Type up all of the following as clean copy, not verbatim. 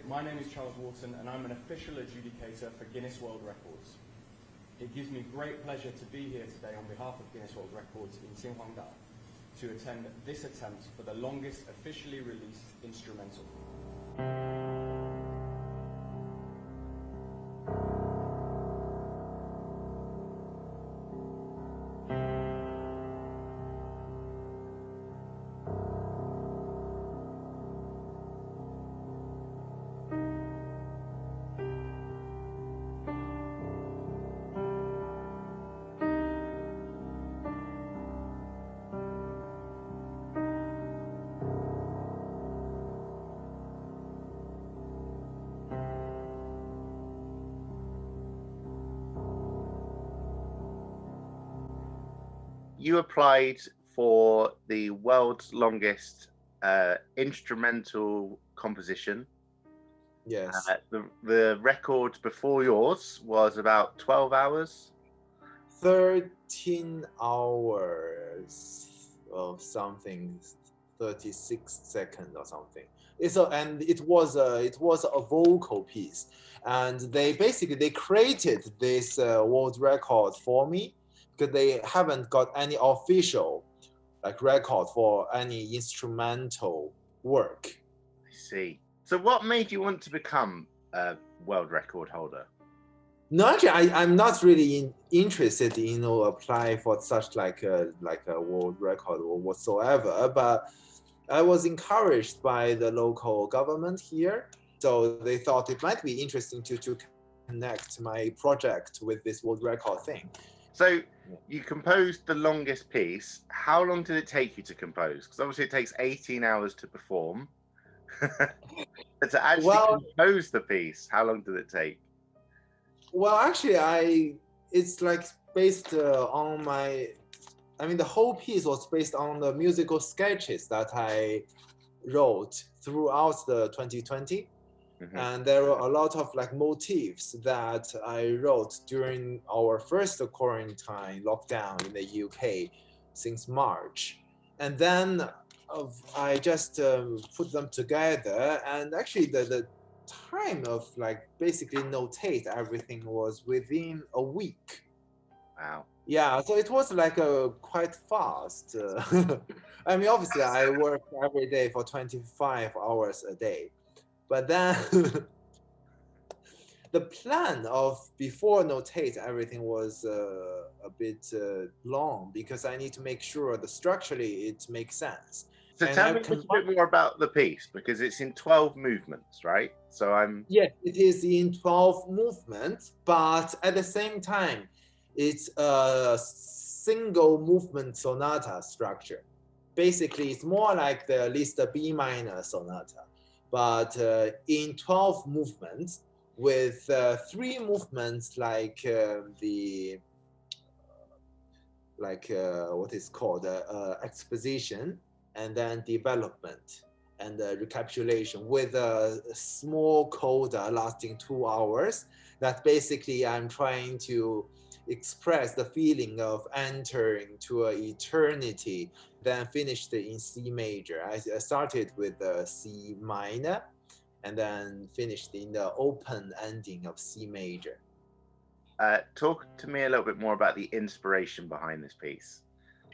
My name is Charles Wharton and I'm an official adjudicator for Guinness World Records. It gives me great pleasure to be here today on behalf of Guinness World Records in Xinhuangda to attend this attempt for the longest officially released instrumental. You applied for the world's longest instrumental composition. Yes. The record before yours was about 12 hours. 13 hours of something, 36 seconds or something. It was a vocal piece, and they created this world record for me because they haven't got any official record for any instrumental work. I see. So what made you want to become a world record holder? No, actually, I'm not really interested in apply for such like a world record or whatsoever. But I was encouraged by the local government here, so they thought it might be interesting to connect my project with this world record thing. So you composed the longest piece. How long did it take you to compose? Because obviously it takes 18 hours to perform. But to actually compose the piece, how long did it take? Well, actually, it's based on the whole piece was based on the musical sketches that I wrote throughout the 2020. Mm-hmm. And there were a lot of motifs that I wrote during our first quarantine lockdown in the UK since March. And then I just put them together, and actually the time of basically notate everything was within a week. Wow. Yeah, so it was quite fast. I mean, obviously I work every day for 25 hours a day, but then the plan of before notate everything was a bit long because I need to make sure that structurally it makes sense. So tell me a bit more about the piece, because it's in 12 movements, right? Yes, it is in 12 movements, but at the same time, it's a single movement sonata structure. Basically, it's more like the Liszt B minor sonata, but in 12 movements with 3 movements what is called exposition, and then development and recapitulation with a small coda lasting 2 hours. That basically I'm trying to express the feeling of entering to an eternity, then finished in C major. I started with C minor and then finished in the open ending of C major. Talk to me a little bit more about the inspiration behind this piece.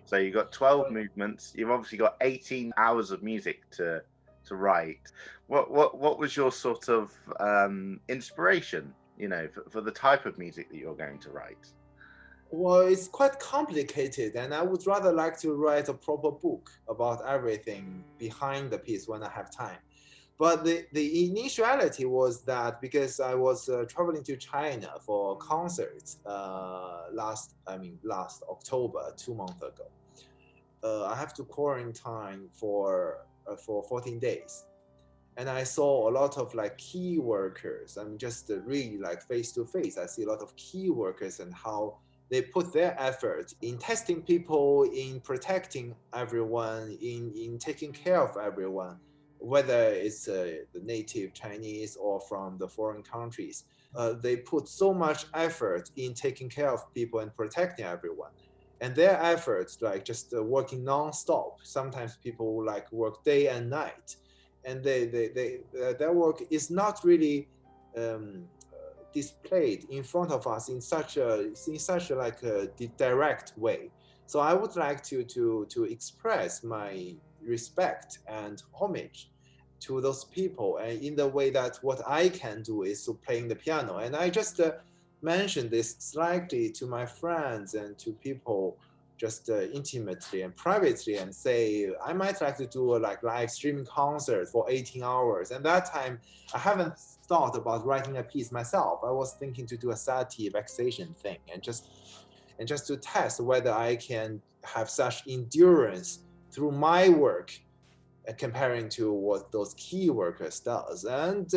So you've got 12 movements. You've obviously got 18 hours of music to write. What was your sort of inspiration, for the type of music that you're going to write? Well, it's quite complicated, and I would rather like to write a proper book about everything behind the piece when I have time. But the initiality was that because I was traveling to China for concerts last October, 2 months ago. I have to quarantine for 14 days. And I saw a lot of key workers. I'm just really face to face. I see a lot of key workers and how they put their effort in testing people, in protecting everyone, in taking care of everyone, whether it's the native Chinese or from the foreign countries. They put so much effort in taking care of people and protecting everyone. And their efforts, just working non-stop. Sometimes people work day and night. and their work is not really displayed in front of us in such a like a direct way. So I would like to express my respect and homage to those people, and in the way that what I can do is to playing the piano. And I just mentioned this slightly to my friends and to people just intimately and privately, and say I might like to do a like live streaming concert for 18 hours. And that time I haven't thought about writing a piece myself. I was thinking to do a sati vexation thing, and just to test whether I can have such endurance through my work, comparing to what those key workers does. And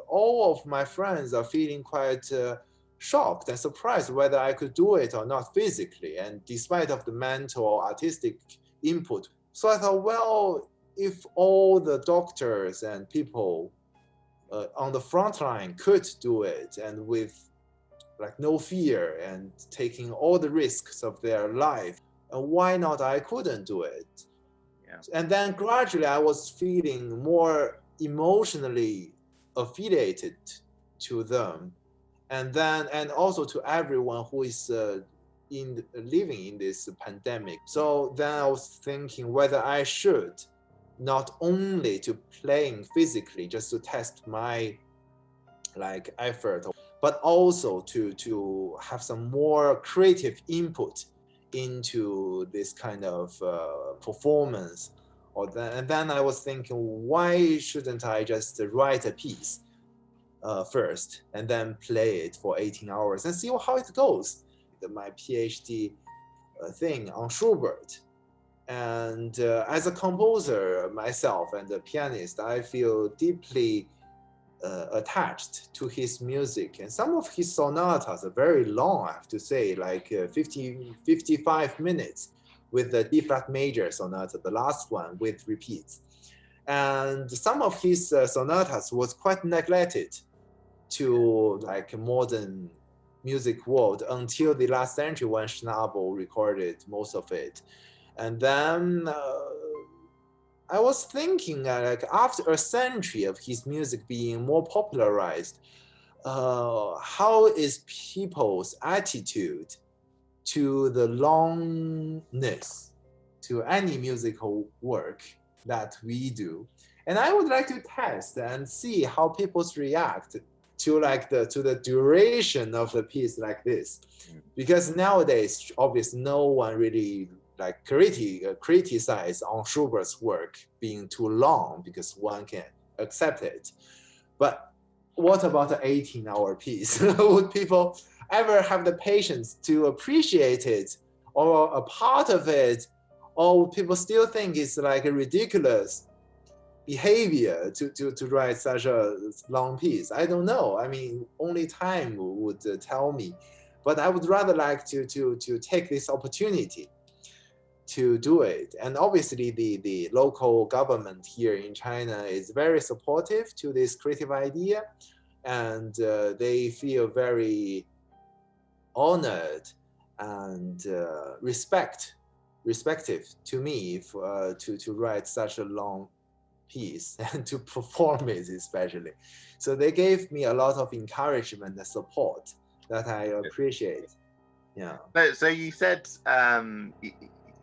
all of my friends are feeling quite shocked and surprised whether I could do it or not physically, and despite of the mental or artistic input. So I thought, well, if all the doctors and people on the front line could do it, and with like no fear and taking all the risks of their life, why not I couldn't do it? Yeah. And then gradually I was feeling more emotionally affiliated to them, and also to everyone who is living in this pandemic. So then I was thinking whether I should not only to playing physically just to test my like effort, but also to have some more creative input into this kind of performance. And then I was thinking, why shouldn't I just write a piece first and then play it for 18 hours and see how it goes? My PhD thing on Schubert. And as a composer myself and a pianist, I feel deeply attached to his music. And some of his sonatas are very long, I have to say, like 55 minutes with the D flat major sonata, the last one with repeats. And some of his sonatas was quite neglected to like modern music world until the last century when Schnabel recorded most of it. And then I was thinking like after a century of his music being more popularized, how is people's attitude to the longness, to any musical work that we do? And I would like to test and see how people react to like to the duration of the piece like this, because nowadays obviously no one really like criticize on Schubert's work being too long because one can accept it. But what about the 18-hour piece? Would people ever have the patience to appreciate it, or a part of it, or would people still think it's like a ridiculous behavior to write such a long piece? I don't know. I mean, only time would tell me. But I would rather like to take this opportunity to do it. And obviously the local government here in China is very supportive to this creative idea, and they feel very honored and respective to me for, to write such a long piece and to perform it especially. So they gave me a lot of encouragement and support that I appreciate. Yeah. So you said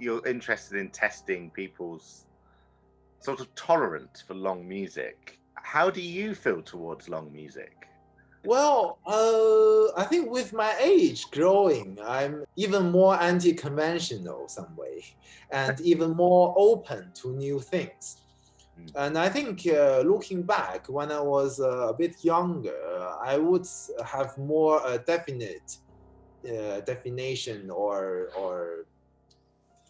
you're interested in testing people's sort of tolerance for long music. How do you feel towards long music? Well, I think with my age growing, I'm even more anti-conventional some way, and even more open to new things. And I think looking back, when I was a bit younger, I would have more definite definition or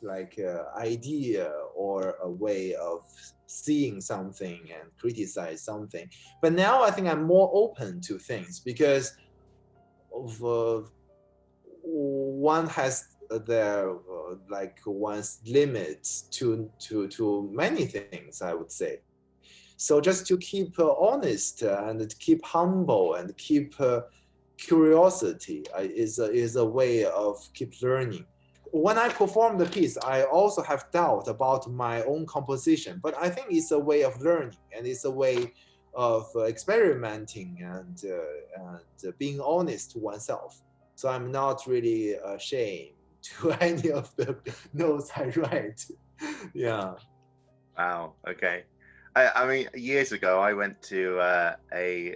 like idea or a way of seeing something and criticize something. But now I think I'm more open to things because of one has their like one's limits to many things, I would say. So just to keep honest and keep humble and keep curiosity is a way of keep learning. when I perform the piece, I also have doubt about my own composition, but I think it's a way of learning, and it's a way of experimenting and being honest to oneself. So I'm not really ashamed to any of the notes I write. Yeah. Wow. Okay. I mean, years ago, I went to a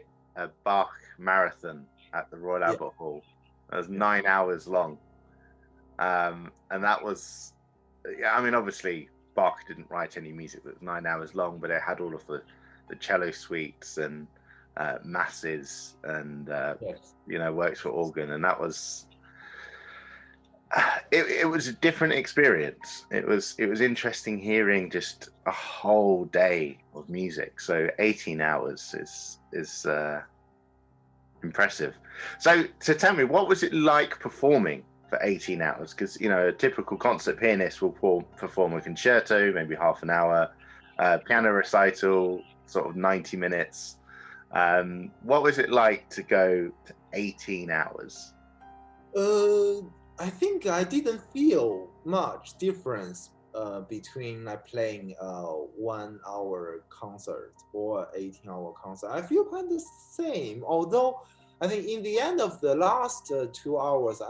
Bach marathon at the Royal Yeah. Albert Hall. It was 9 hours long, and that was, yeah. I mean, obviously, Bach didn't write any music that was 9 hours long, but it had all of the cello suites and masses and Yes. works for organ, and that was. It was a different experience. It was interesting hearing just a whole day of music. So 18 hours is impressive. So tell me, what was it like performing for 18 hours? Because a typical concert pianist will perform a concerto, maybe half an hour, piano recital, sort of 90 minutes. What was it like to go to 18 hours? I think I didn't feel much difference between like playing a 1 hour concert or 18-hour concert. I feel quite the same. Although I think in the end of the last 2 hours,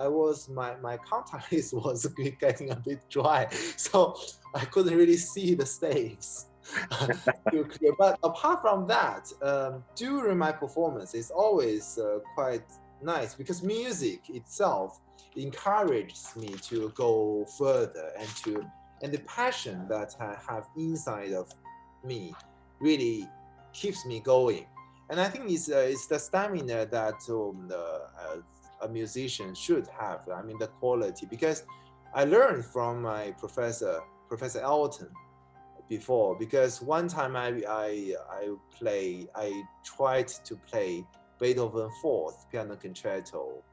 my contact list was getting a bit dry, so I couldn't really see the stakes too clear. But apart from that, during my performance, it's always quite nice because music itself encourages me to go further, and the passion that I have inside of me really keeps me going. And I think it's the stamina that a musician should have. I mean, the quality, because I learned from my Professor Elton before, because one time I tried to play Beethoven Fourth Piano Concerto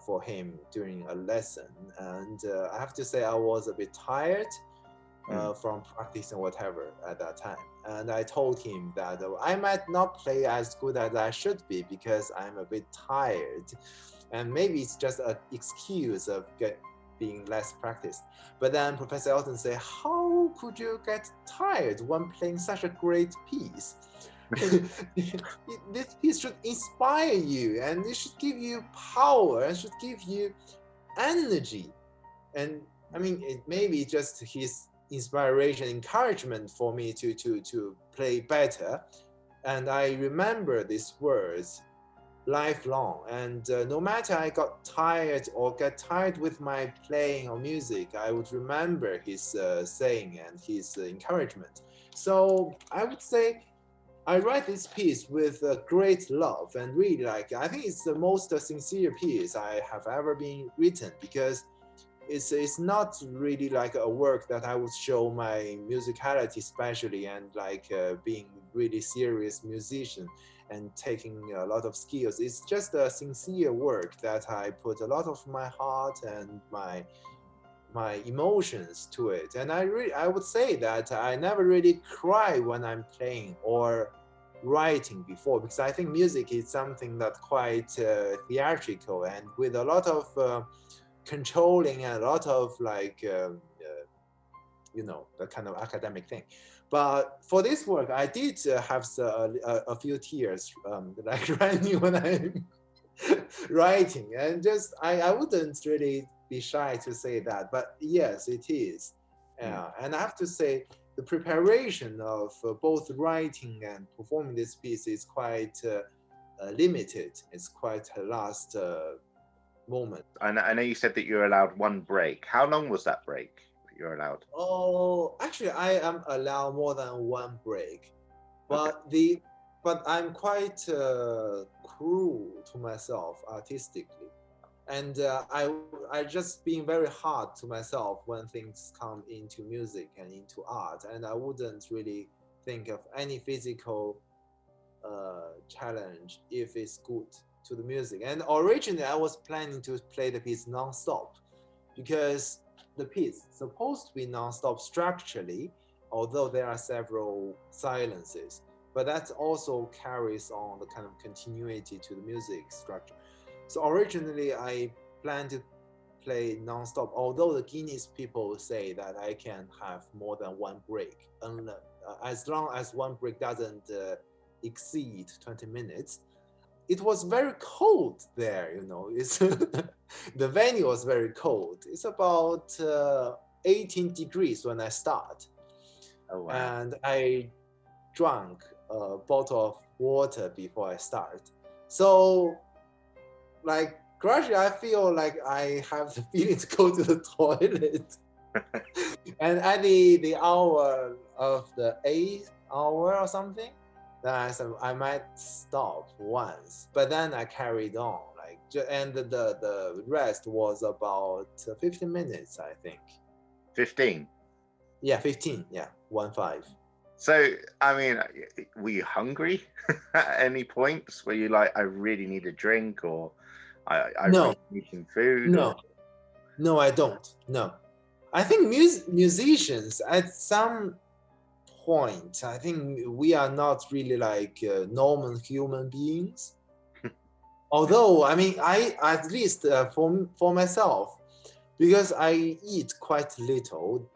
for him during a lesson, and I have to say I was a bit tired from practicing whatever at that time, and I told him that I might not play as good as I should be because I'm a bit tired, and maybe it's just an excuse of being less practiced. But then Professor Elton said, how could you get tired when playing such a great piece? This piece should inspire you, and it should give you power, and should give you energy. And I mean, maybe just his inspiration, encouragement for me to play better. And I remember these words lifelong. And no matter I got tired or get tired with my playing or music, I would remember his saying and his encouragement. So I would say I write this piece with great love, and really I think it's the most sincere piece I have ever been written, because it's not really like a work that I would show my musicality especially, and being really serious musician and taking a lot of skills. It's just a sincere work that I put a lot of my heart and my emotions to it. And I would say that I never really cry when I'm playing or writing before, because I think music is something that's quite theatrical and with a lot of controlling and a lot of the kind of academic thing. But for this work, I did have a few tears running when I'm writing, and just I wouldn't really be shy to say that, but yes, it is. And I have to say the preparation of both writing and performing this piece is quite limited. It's quite a last moment. I know you said that you're allowed one break. How long was that break that you're allowed? Oh, actually, I am allowed more than one break, but but I'm quite cruel to myself artistically, and I just being very hard to myself when things come into music and into art, and I wouldn't really think of any physical challenge if it's good to the music. And originally I was planning to play the piece non-stop, because the piece supposed to be non-stop structurally, although there are several silences, but that also carries on the kind of continuity to the music structure. So originally I planned to play non-stop. Although the Guinness people say that I can have more than one break, as long as one break doesn't exceed 20 minutes. It was very cold there, you know. It's the venue was very cold. It's about 18 degrees when I start. Oh wow. And I drank a bottle of water before I start. So, like, gradually I feel like I have the feeling to go to the toilet. And at the hour of the 8th hour or something, then I said I might stop once. But then I carried on, like, and the rest was about 15 minutes, I think. 15. Yeah, 15. Yeah, 1-5. So, I mean, were you hungry at any points? Were you like, I really need a drink, or I No. really need some food? No, Or... no, I don't. No, I think musicians at some point, I think we are not really like normal human beings. Although, I mean, I at least for myself, because I eat quite little.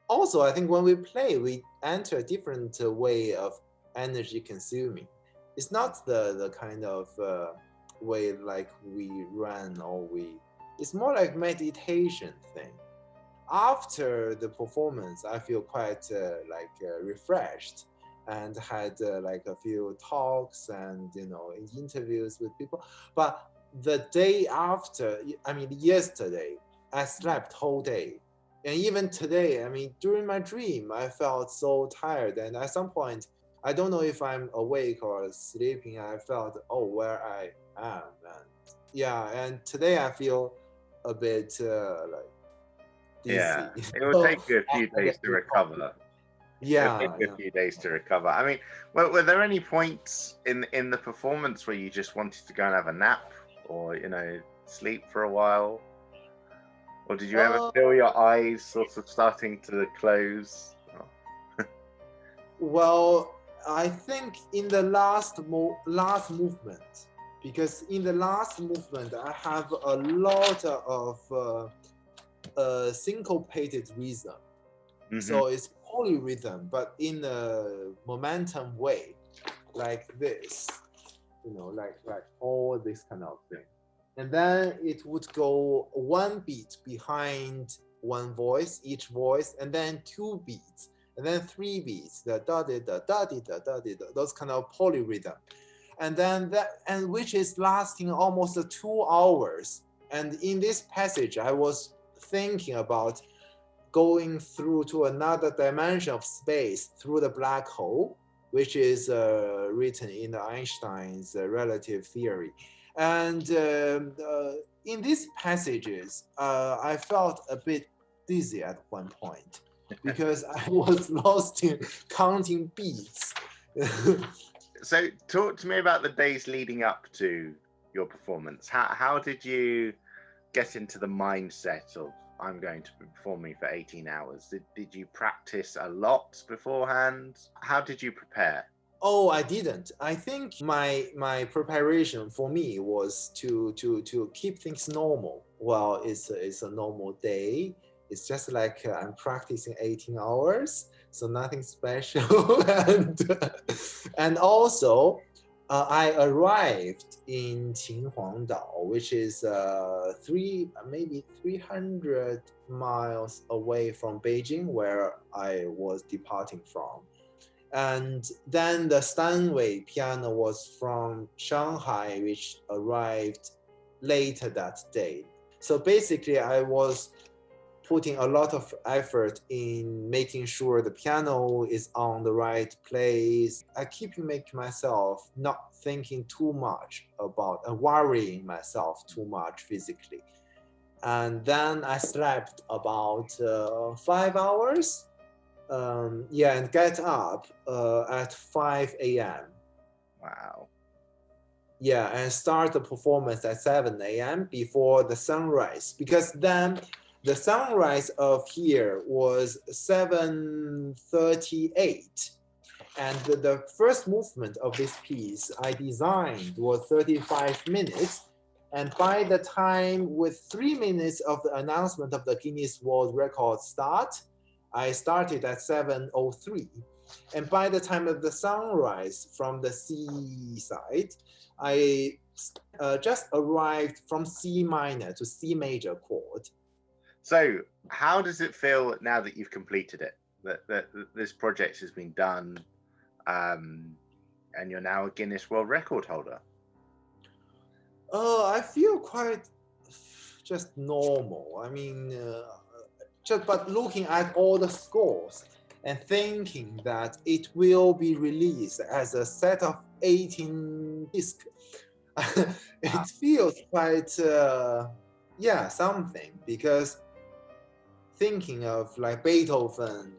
Also, I think when we play, we enter a different way of energy consuming. It's not the kind of way like we run or it's more like meditation thing. After the performance, I feel quite refreshed and had like a few talks and, you know, interviews with people. But the day after, I mean, yesterday, I slept whole day. And even today, I mean, during my dream, I felt so tired. And at some point, I don't know if I'm awake or sleeping. I felt, oh, where I am. And yeah, and today I feel a bit like dizzy. Yeah, it will take you a few days to recover. Yeah, It'll take you a few days to recover. I mean, were there any points in the performance where you just wanted to go and have a nap, or, you know, sleep for a while? Or did you ever feel your eyes sort of starting to close? Well, I think in the last movement, because in the last movement I have a lot of syncopated rhythm. Mm-hmm. So it's polyrhythm, but in a momentum way, like this, you know, like all this kind of thing. And then it would go one beat behind one voice, each voice, and then 2 beats, and then 3 beats, the da da da da da da da, those kind of polyrhythm, and then which is lasting almost 2 hours. And in this passage, I was thinking about going through to another dimension of space through the black hole, which is written in Einstein's relative theory. And in these passages, I felt a bit dizzy at one point because I was lost in counting beats. So talk to me about the days leading up to your performance. How did you get into the mindset of, I'm going to be performing for 18 hours? Did you practice a lot beforehand? How did you prepare? Oh, I didn't. I think my preparation for me was to keep things normal. Well, it's a normal day. It's just like I'm practicing 18 hours, so nothing special. And also, I arrived in Qinhuangdao, which is maybe 300 miles away from Beijing, where I was departing from. And then the Steinway piano was from Shanghai, which arrived later that day. So basically, I was putting a lot of effort in making sure the piano is on the right place. I keep making myself not thinking too much about worrying myself too much physically. And then I slept about 5 hours. And get up at 5 a.m. Wow. Yeah, and start the performance at 7 a.m. before the sunrise, because then the sunrise of here was 7:38. And the first movement of this piece I designed was 35 minutes. And by the time with 3 minutes of the announcement of the Guinness World Record start, I started at 7:03. And by the time of the sunrise from the seaside, I just arrived from C minor to C major chord. So how does it feel now that you've completed it, that this project has been done, and you're now a Guinness World Record holder? I feel quite just normal. I mean, but looking at all the scores and thinking that it will be released as a set of 18 discs, it feels quite, something, because thinking of like Beethoven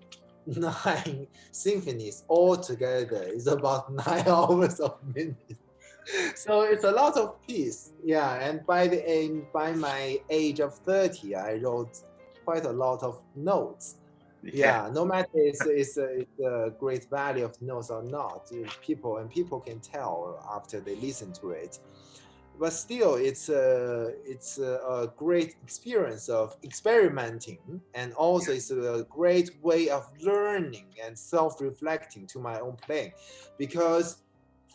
9 symphonies all together is about 9 hours of minutes. So it's a lot of piece, and by my age of 30, I wrote quite a lot of notes. No matter it's a great value of notes or not, people can tell after they listen to it. But still, it's a great experience of experimenting, and also it's a great way of learning and self-reflecting to my own playing, because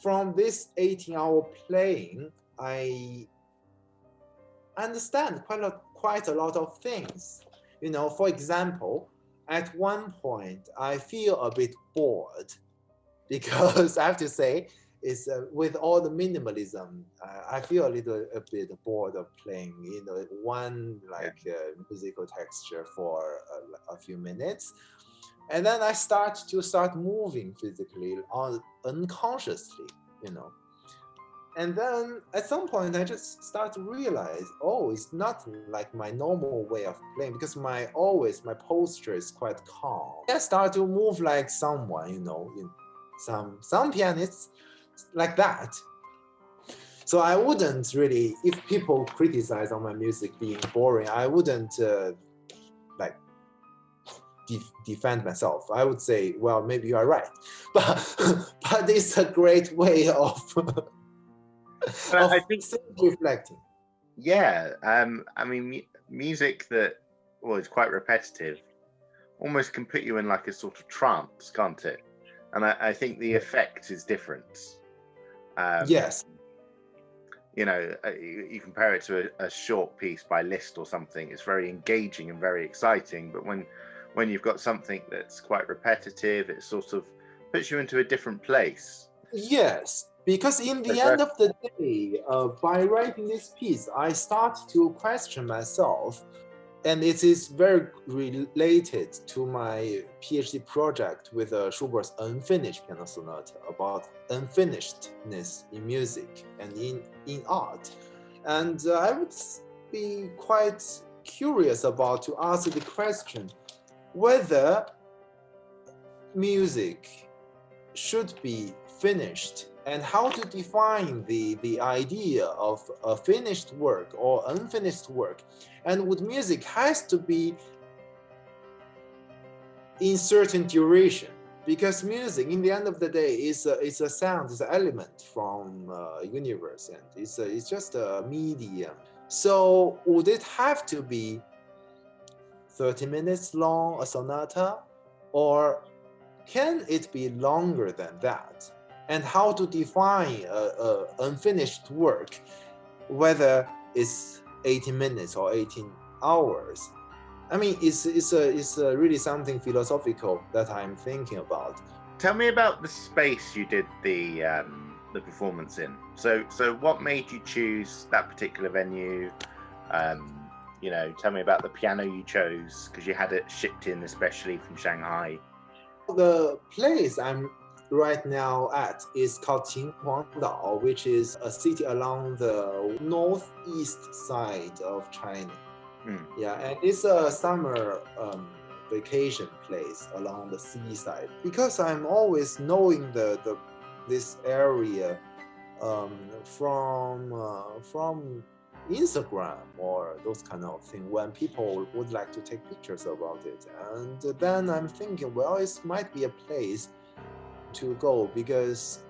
from this 18-hour playing, I understand quite a lot of things. For example, at one point, I feel a bit bored, because I have to say, is with all the minimalism, I feel a bit bored of playing, one musical texture for a few minutes, and then I start moving physically, unconsciously, and then at some point I just start to realize, it's not like my normal way of playing, because my posture is quite calm. I start to move like someone, some pianists like that. So I wouldn't really, if people criticize on my music being boring, I wouldn't defend myself. I would say, well, maybe you are right, but it's a great way of I think reflecting. I mean, music that is quite repetitive almost can put you in like a sort of trance, can't it? And I think the effect is different. Yes. You compare it to a short piece by Liszt or something, it's very engaging and very exciting, but when you've got something that's quite repetitive, it sort of puts you into a different place. Yes, because in the end of the day, by writing this piece, I start to question myself, and it is very related to my PhD project with Schubert's unfinished piano sonata, about unfinishedness in music and in art. And I would be quite curious about to answer the question whether music should be finished, and how to define the idea of a finished work or unfinished work, and would music has to be in certain duration, because music in the end of the day is a sound, is an element from universe, and it's just a medium. So would it have to be 30 minutes long, a sonata, or can it be longer than that? And how to define a unfinished work, whether it's 18 minutes or 18 hours. I mean, it's really something philosophical that I'm thinking about. Tell me about the space you did the performance in. So what made you choose that particular venue? Tell me about the piano you chose, because you had it shipped in especially from Shanghai. The place I'm right now at is called Qinhuangdao, which is a city along the northeast side of China. And it's a summer vacation place along the seaside. Because I'm always knowing this area from Instagram or those kind of thing, when people would like to take pictures about it. And then I'm thinking, well, it might be a place to go, because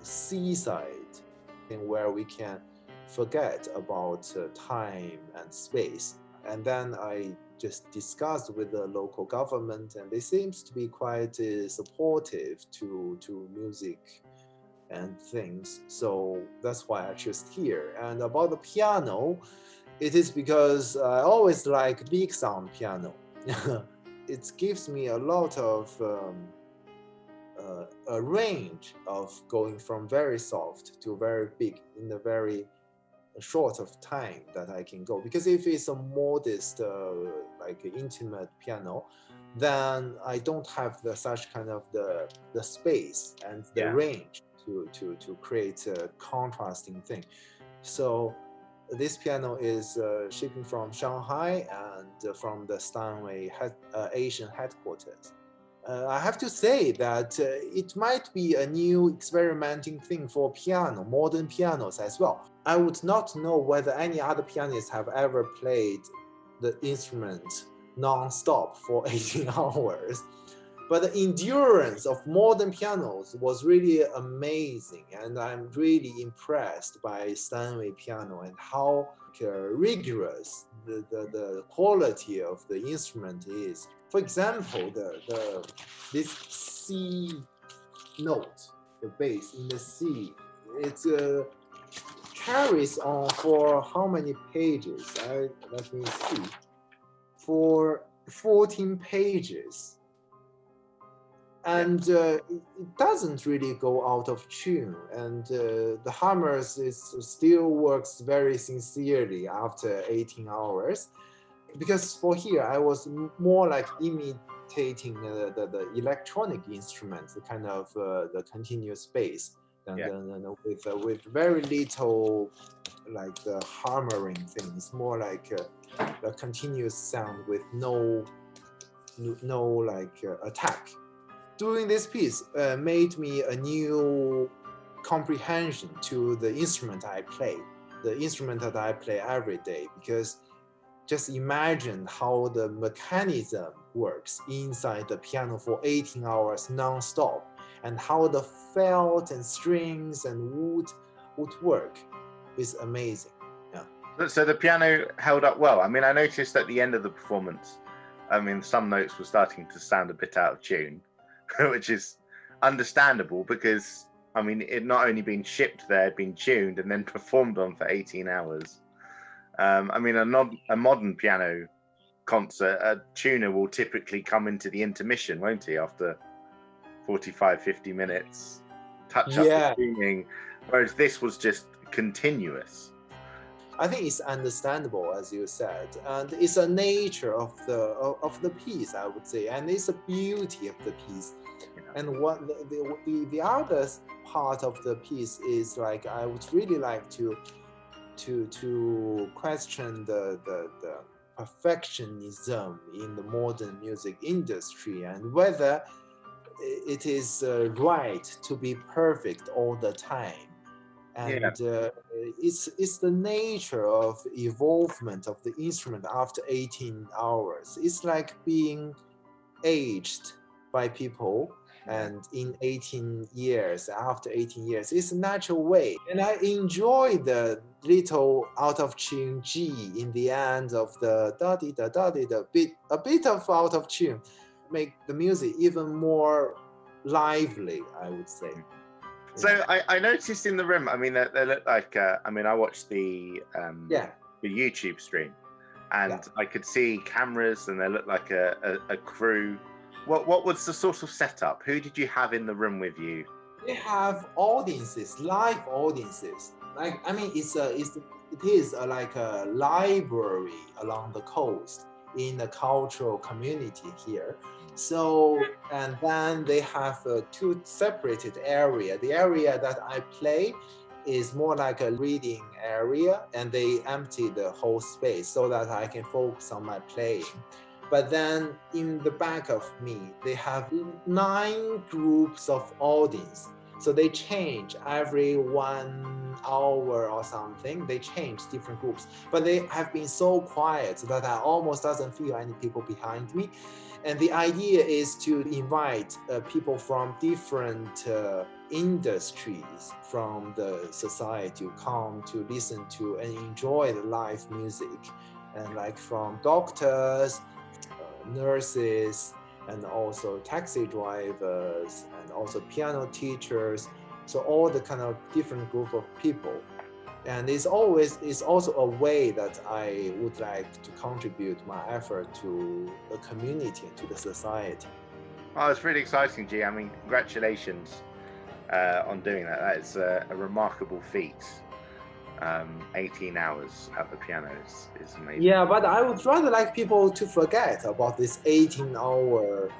seaside where we can forget about time and space. And then I just discussed with the local government, and they seems to be quite supportive to music and things. So that's why I chose here. And about the piano, it is because I always like big sound piano. It gives me a lot of a range of going from very soft to very big in a very short of time that I can go. Because if it's a modest, like intimate piano, then I don't have such kind of the space and the range to create a contrasting thing. So this piano is shipping from Shanghai and from the Steinway Asian headquarters. I have to say that it might be a new experimenting thing for piano, modern pianos as well. I would not know whether any other pianists have ever played the instrument non-stop for 18 hours. But the endurance of modern pianos was really amazing, and I'm really impressed by Steinway piano and how rigorous the quality of the instrument is. For example, this C note, the bass in the C, it carries on for how many pages? Let me see. For 14 pages. And it doesn't really go out of tune, and the hammers still works very sincerely after 18 hours. Because for here, I was more like imitating the electronic instruments, the kind of the continuous bass, and with very little like the hammering thing. It's more like a continuous sound with no like attack. Doing this piece made me a new comprehension to the instrument I play, the instrument that I play every day, because just imagine how the mechanism works inside the piano for 18 hours non-stop, and how the felt and strings and would work is amazing. Yeah. So the piano held up well. I mean, I noticed at the end of the performance, I mean, some notes were starting to sound a bit out of tune. Which is understandable because, I mean, it not only been shipped there, been tuned, and then performed on for 18 hours. I mean, a modern piano concert, a tuner will typically come into the intermission, won't he, after 45, 50 minutes, touch up the tuning, whereas this was just continuous. I think it's understandable, as you said, and it's a nature of the piece, I would say, and it's a beauty of the piece. And what the other part of the piece is like, I would really like to question the perfectionism in the modern music industry, and whether it is right to be perfect all the time. And it's the nature of evolvement of the instrument after 18 hours. It's like being aged by people, and in 18 years, after 18 years, it's a natural way. And I enjoy the little out of tune G in the end of the da-di-da, a bit of out of tune, make the music even more lively, I would say. So I noticed in the room, I mean, they look like, I mean, I watched the YouTube stream, and I could see cameras, and they looked like a crew. What was the sort of setup? Who did you have in the room with you? We have audiences, live audiences. Like, I mean, it is like a library along the coast in the cultural community here. So, and then they have two separated area. The area that I play is more like a reading area, and they empty the whole space so that I can focus on my playing. But then in the back of me, they have 9 groups of audience. So they change every 1 hour or something. They change different groups, but they have been so quiet that I almost doesn't feel any people behind me. And the idea is to invite people from different industries from the society to come to listen to and enjoy the live music, and like from doctors, nurses, and also taxi drivers, and also piano teachers. So all the kind of different group of people. And it's also a way that I would like to contribute my effort to the community and to the society. Oh, it's really exciting, Ji. I mean, congratulations on doing that. That is a remarkable feat. 18 hours at the piano is amazing. Yeah, but I would rather like people to forget about this 18-hour,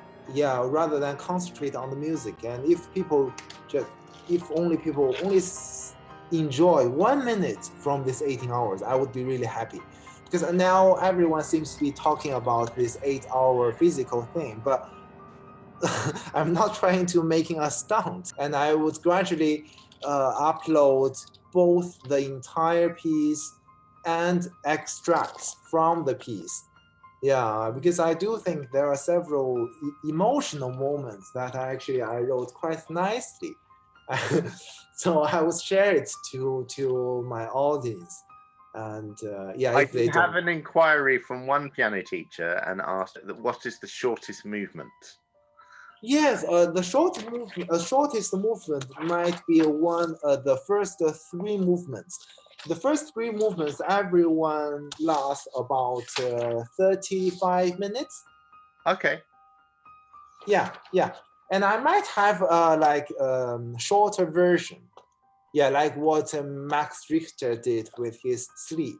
rather than concentrate on the music. And if people only enjoy 1 minute from this 18 hours, I would be really happy. Because now everyone seems to be talking about this 8-hour physical thing, but I'm not trying to making a stunt. And I would gradually upload both the entire piece and extracts from the piece. Yeah, because I do think there are several emotional moments that I wrote quite nicely. So I would share it to my audience. And I did have an inquiry from one piano teacher and asked, what is the shortest movement? Yes, the shortest movement might be the first 3 movements. The first 3 movements, everyone lasts about 35 minutes. Okay. Yeah. And I might have shorter version. Yeah, like what Max Richter did with his Sleep.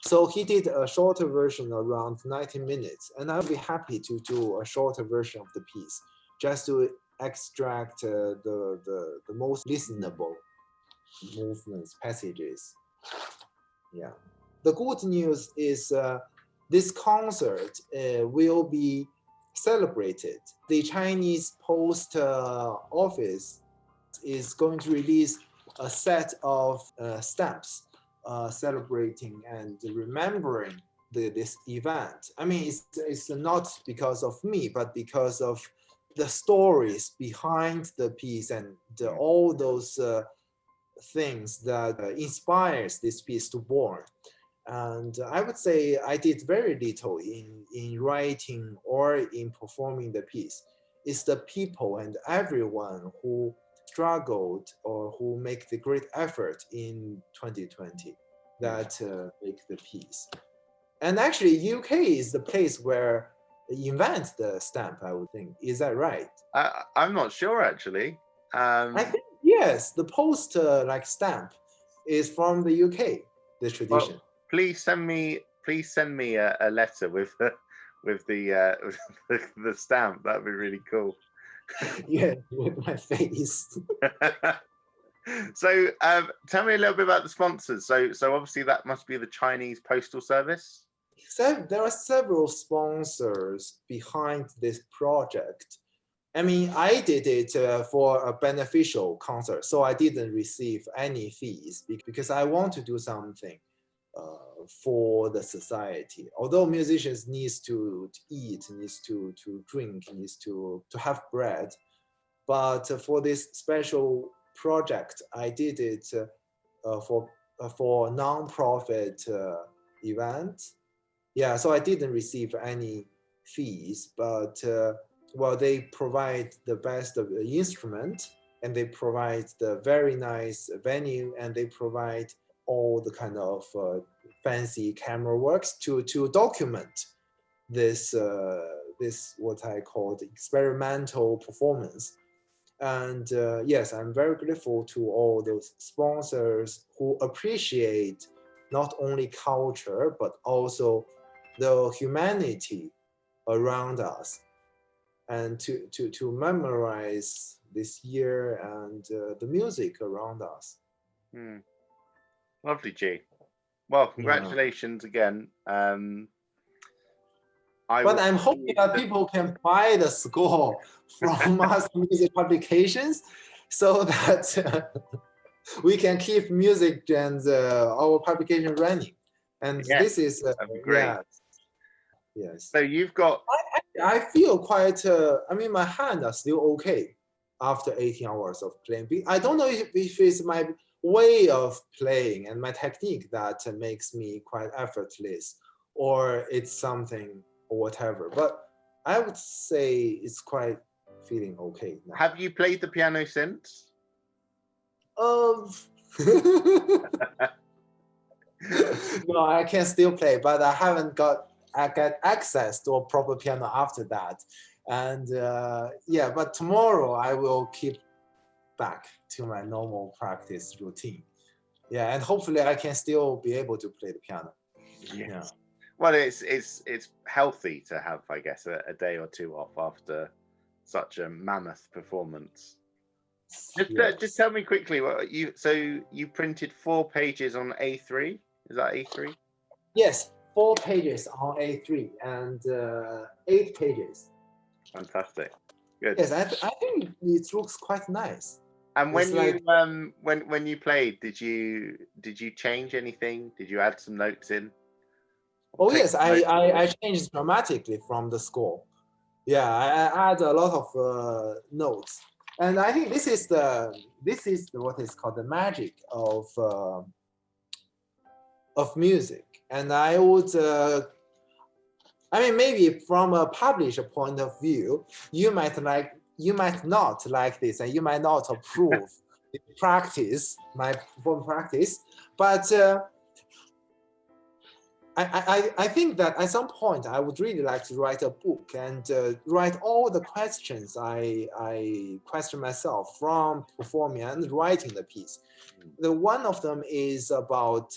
So he did a shorter version around 90 minutes, and I'll be happy to do a shorter version of the piece, just to extract the most listenable movements, passages. Yeah. The good news is this concert will be celebrated. The Chinese Post Office is going to release a set of stamps celebrating and remembering this event. I mean, it's not because of me, but because of the stories behind the piece and all those things that inspires this piece to born. And I would say I did very little in writing or in performing the piece. It's the people and everyone who struggled or who make the great effort in 2020 that make the piece. And actually, UK is the place where invent the stamp, I would think. Is that right? I'm not sure, actually. I think, yes, the post stamp is from the UK, the tradition. Well, please send me a letter with the stamp. That'd be really cool. Yeah, with my face. So tell me a little bit about the sponsors. So obviously that must be the Chinese Postal Service. So there are several sponsors behind this project. I mean, I did it for a beneficial concert, so I didn't receive any fees because I want to do something for the society. Although musicians needs to eat, needs to drink, needs to have bread, but for this special project, I did it for non-profit event. Yeah, so I didn't receive any fees, but they provide the best of the instrument, and they provide the very nice venue, and they provide all the kind of fancy camera works to document this what I call the experimental performance. And yes, I'm very grateful to all those sponsors who appreciate not only culture, but also the humanity around us, and to memorize this year and the music around us. Lovely, Ji. Well, congratulations again. But I'm hoping that people can buy the score from Mass Music Publications, so that we can keep music and our publication running. And Yes, this is that'd be great. yeah, yes. So you've got I feel quite. I mean, my hands are still okay after 18 hours of playing. I don't know if it's my way of playing and my technique that makes me quite effortless, or it's something or whatever. But I would say it's quite feeling okay now. Have you played the piano since? No, I can still play, but I got access to a proper piano after that. And yeah, but tomorrow I will keep back to my normal practice routine. Yeah, and hopefully I can still be able to play the piano. Yes. Yeah. Well, it's healthy to have, I guess, a day or two off after such a mammoth performance. Just tell me quickly what you printed 4 pages on A3. Is that A3? Yes, 4 pages on A3 and 8 pages. Fantastic. Good. Yes, I think it looks quite nice. And when It's you like, when you played, did you change anything? Did you add some notes in? oh Take yes, some notes I changed dramatically from the score. Yeah, I add a lot of notes, and I think this is what is called the magic of music. And I would, I mean, maybe from a publisher point of view, you might not like this, and you might not approve the practice, my performance practice, but. I think that at some point I would really like to write a book and write all the questions I question myself from performing and writing the piece. The one of them is about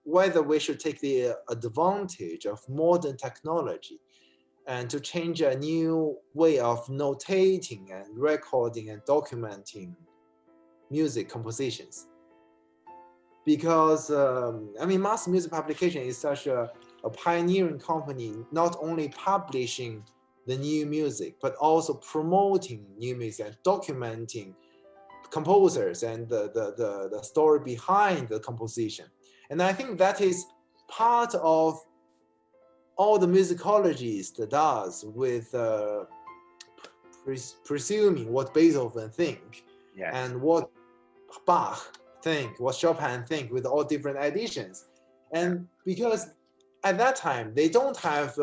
whether we should take the advantage of modern technology and to change a new way of notating and recording and documenting music compositions. Because I mean, Mass Music Publication is such a pioneering company, not only publishing the new music, but also promoting new music and documenting composers and the story behind the composition. And I think that is part of all the musicologists does with presuming what Beethoven think, Yes. and what Bach think, what Chopin think, with all different editions. And because at that time they don't have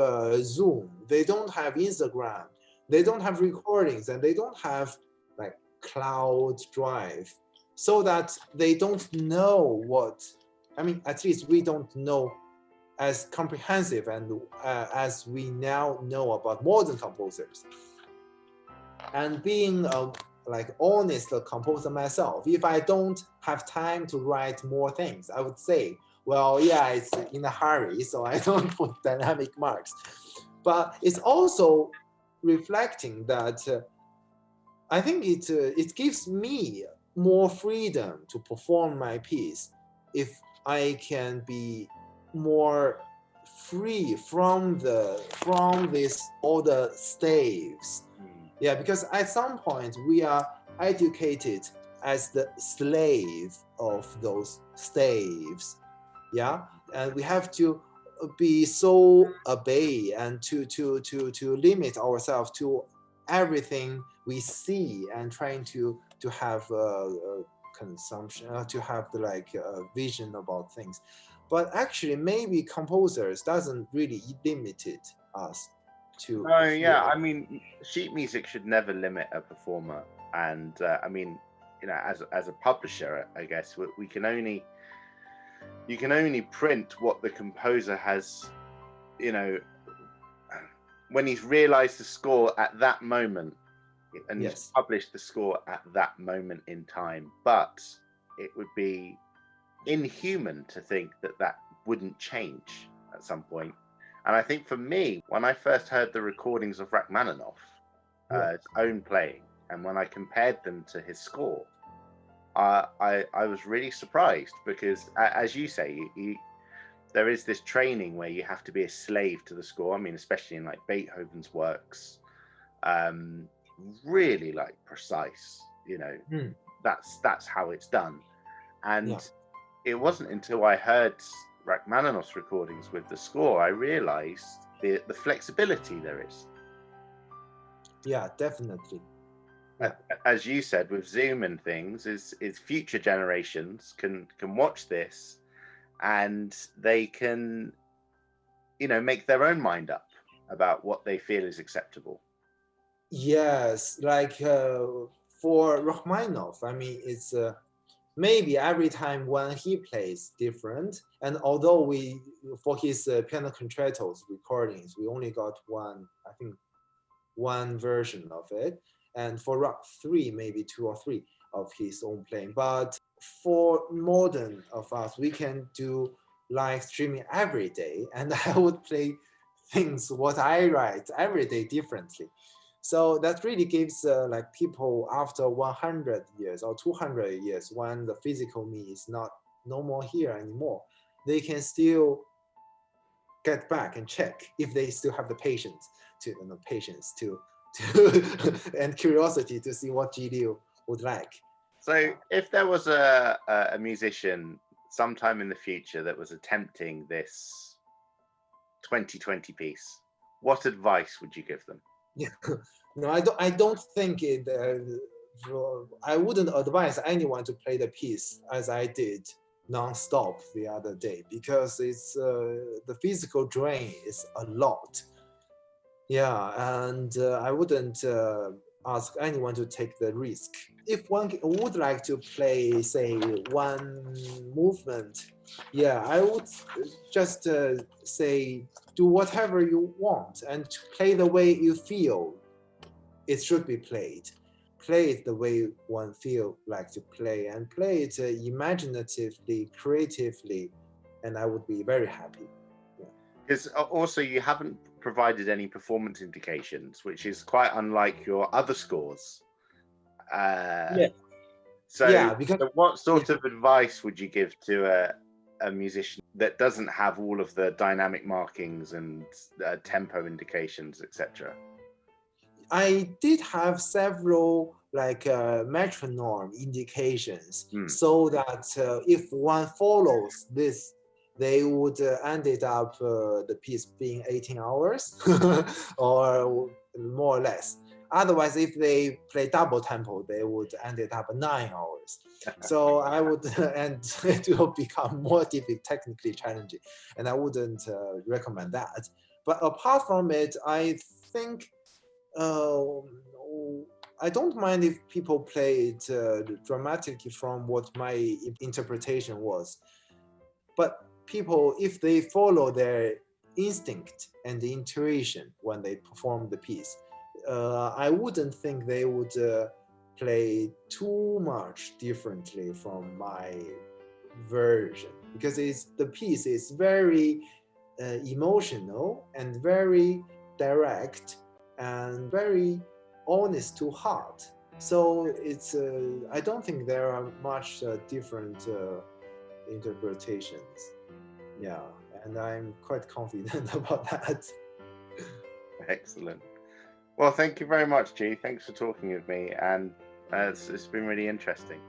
Zoom, they don't have Instagram, they don't have recordings, and they don't have like cloud drive, so that they don't know what, I mean, at least we don't know as comprehensive and as we now know about modern composers. And being like honest composer myself, if I don't have time to write more things, I would say, well, yeah, it's in a hurry, so I don't put dynamic marks. But it's also reflecting that I think it gives me more freedom to perform my piece if I can be more free from this all the staves. Yeah, because at some point we are educated as the slave of those staves. Yeah, and we have to be so obey and to limit ourselves to everything we see and trying to have consumption, to have the like vision about things. But actually, maybe composers doesn't really limit us to. Oh yeah, I mean, sheet music should never limit a performer, and I mean, you know, as a publisher, I guess you can only print what the composer has, you know, when he's realized the score at that moment, and he's published the score at that moment in time. But it would be inhuman to think that that wouldn't change at some point. And I think for me, when I first heard the recordings of Rachmaninoff's own playing, and when I compared them to his score, I was really surprised, because, as you say, there is this training where you have to be a slave to the score. I mean, especially in like Beethoven's works, really like precise. you know, Mm. that's how it's done. And Yeah. it wasn't until I heard Rachmaninoff's recordings with the score I realized the flexibility there is. Yeah, definitely. Yeah. As you said, with Zoom and things, is future generations can watch this and they can, you know, make their own mind up about what they feel is acceptable. Yes, like for Rachmaninoff, I mean, it's maybe every time when he plays different. And although we, for his piano concertos recordings, we only got one, I think, one version of it. And for Rock 3, maybe 2 or 3 of his own playing. But for modern of us, we can do live streaming every day. And I would play things, what I write every day differently. So that really gives like people after 100 years or 200 years, when the physical me is not no more here anymore, they can still get back and check if they still have the patience to and curiosity to see what Ji Liu would like. So if there was a musician sometime in the future that was attempting this 2020 piece, what advice would you give them? Yeah. No, I don't think it. I wouldn't advise anyone to play the piece as I did non-stop the other day, because it's the physical drain is a lot. Yeah, and I wouldn't ask anyone to take the risk. If one would like to play, say, one movement, yeah, I would just say do whatever you want and play the way you feel it should be played. Play it the way one feel like to play, and play it imaginatively, creatively, and I would be very happy. Because also you haven't provided any performance indications, which is quite unlike your other scores. Yeah. So, Yeah, because so what sort of advice would you give to a musician that doesn't have all of the dynamic markings and tempo indications, etc.? I did have several like metronome indications, so that if one follows this, they would end it up the piece being 18 hours or more or less. Otherwise, if they play double tempo, they would end it up 9 hours. So I would, and it will become more difficult, technically challenging, and I wouldn't recommend that. But apart from it, I think I don't mind if people play it dramatically from what my interpretation was. But people, if they follow their instinct and intuition when they perform the piece, I wouldn't think they would play too much differently from my version, because the piece is very emotional and very direct and very honest to heart. So it's I don't think there are much different interpretations. Yeah, and I'm quite confident about that. Excellent. Well, thank you very much, Ji. Thanks for talking with me, and it's been really interesting.